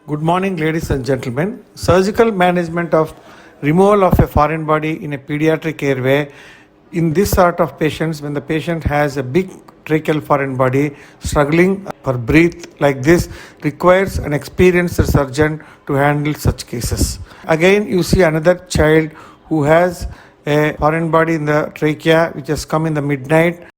Good morning, ladies and gentlemen. Surgical management of removal of a foreign body in a pediatric airway. In this sort of patients, when the patient has a big tracheal foreign body struggling for breathe like this, requires an experienced surgeon to handle such cases. Again, you see another child who has a foreign body in the trachea which has come in the midnight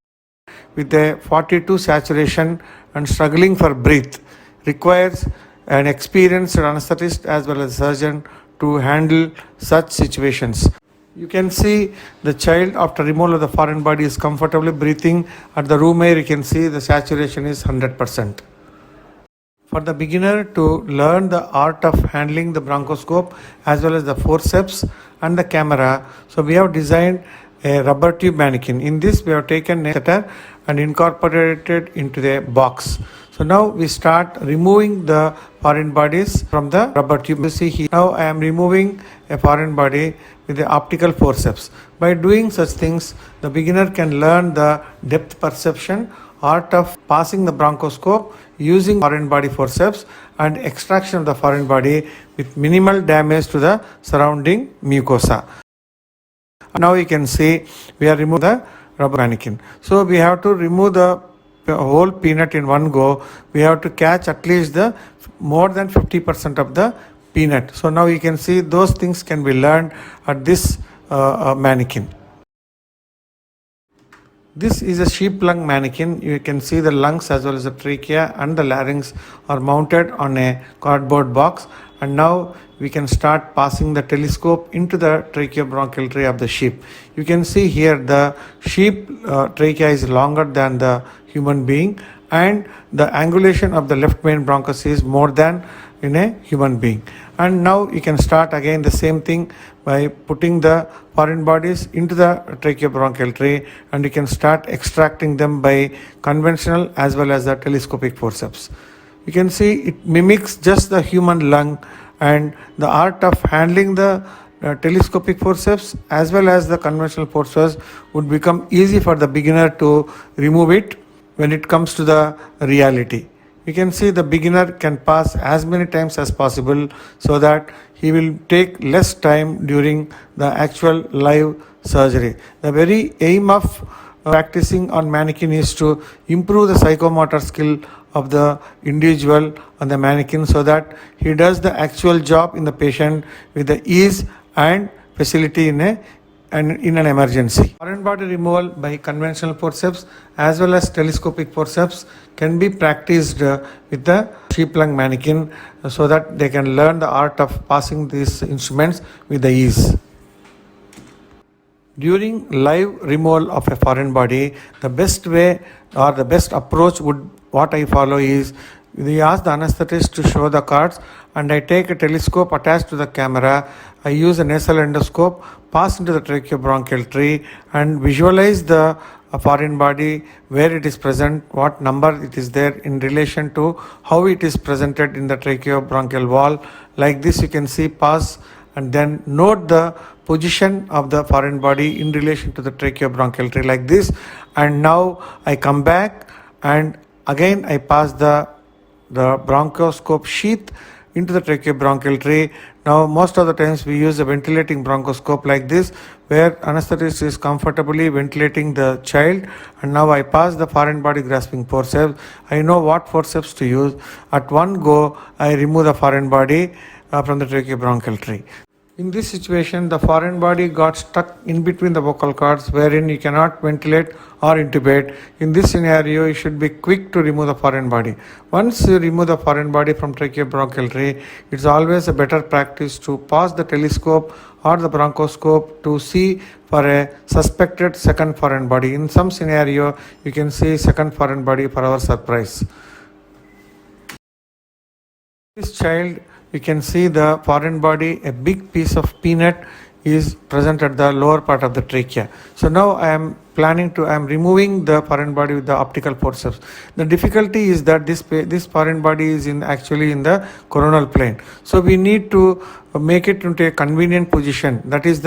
with a 42 saturation and struggling for breath, requires an experienced anesthetist as well as surgeon to handle such situations. You can see the child after removal of the foreign body is comfortably breathing. At the room air, you can see the saturation is 100%. For the beginner to learn the art of handling the bronchoscope as well as the forceps and the camera, so we have designed a rubber tube mannequin. In this, we have taken a catheter and incorporated into the box. So now we start removing the foreign bodies from the rubber tube. You see here, now I am removing a foreign body with the optical forceps. By doing such things, the beginner can learn the depth perception, art of passing the bronchoscope using foreign body forceps and extraction of the foreign body with minimal damage to the surrounding mucosa. Now you can see we are removing the rubber mannequin. So we have to remove the whole peanut in one go. We have to catch at least the more than 50% of the peanut. So now you can see those things can be learned at this mannequin. This is a sheep lung mannequin. You can see the lungs as well as the trachea and the larynx are mounted on a cardboard box. And now we can start passing the telescope into the tracheobronchial tree of the sheep. You can see here the sheep trachea is longer than the human being, and the angulation of the left main bronchus is more than in a human being. And now you can start again the same thing by putting the foreign bodies into the tracheobronchial tree, and you can start extracting them by conventional as well as the telescopic forceps. You can see it mimics just the human lung, and the art of handling the telescopic forceps as well as the conventional forceps would become easy for the beginner to remove it when it comes to the reality. You can see the beginner can pass as many times as possible so that he will take less time during the actual live surgery. The very aim of practicing on mannequin is to improve the psychomotor skill of the individual on the mannequin so that he does the actual job in the patient with the ease and facility in an emergency. Foreign body removal by conventional forceps as well as telescopic forceps can be practiced with the sheep lung mannequin so that they can learn the art of passing these instruments with the ease. During live removal of a foreign body, the best way or the best approach would what I follow is we ask the anesthetist to show the cards, and I take a telescope attached to the camera. I use a nasal endoscope, pass into the tracheobronchial tree and visualize the foreign body, where it is present, what number it is there in relation to how it is presented in the tracheobronchial wall. Like this you can see pass and then note the position of the foreign body in relation to the tracheobronchial tree like this. And now I come back and again I pass the bronchoscope sheath into the tracheobronchial tree. Now most of the times we use a ventilating bronchoscope like this, where anesthetist is comfortably ventilating the child, and now I pass the foreign body grasping forceps. I know what forceps to use. At one go I remove the foreign body from the tracheobronchial tree. In this situation, the foreign body got stuck in between the vocal cords, wherein you cannot ventilate or intubate. In this scenario, you should be quick to remove the foreign body. Once you remove the foreign body from tracheobronchial tree, it's always a better practice to pass the telescope or the bronchoscope to see for a suspected second foreign body. In some scenario, you can see second foreign body for our surprise. This child, you can see the foreign body, a big piece of peanut is present at the lower part of the trachea. So now I am I'm removing the foreign body with the optical forceps. The difficulty is that this foreign body is actually in the coronal plane. So we need to make it into a convenient position. That is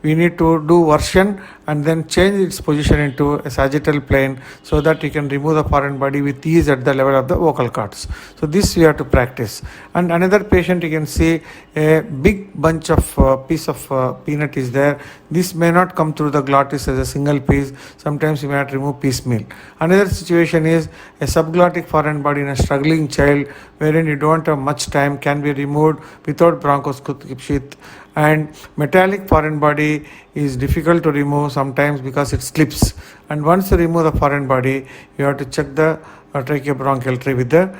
we need to do version and then change its position into a sagittal plane so that you can remove the foreign body with ease at the level of the vocal cords. So this we have to practice. And another patient, you can see a big bunch of piece of peanut is there. This may not come through the glottis as a single piece. Sometimes you may have to remove piecemeal. Another situation is a subglottic foreign body in a struggling child wherein you don't have much time, can be removed without bronchoscopic sheath. And metallic foreign body is difficult to remove sometimes because it slips. And once you remove the foreign body, you have to check the tracheobronchial tree with the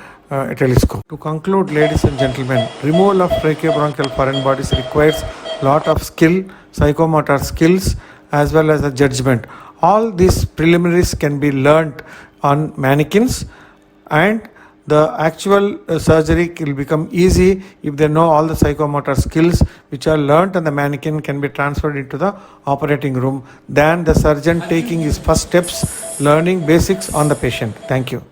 telescope. To conclude, ladies and gentlemen, removal of tracheobronchial foreign bodies requires lot of skill, psychomotor skills, as well as the judgment. All these preliminaries can be learnt on mannequins, and the actual surgery will become easy if they know all the psychomotor skills which are learnt on the mannequin can be transferred into the operating room than the surgeon taking his first steps learning basics on the patient. Thank you.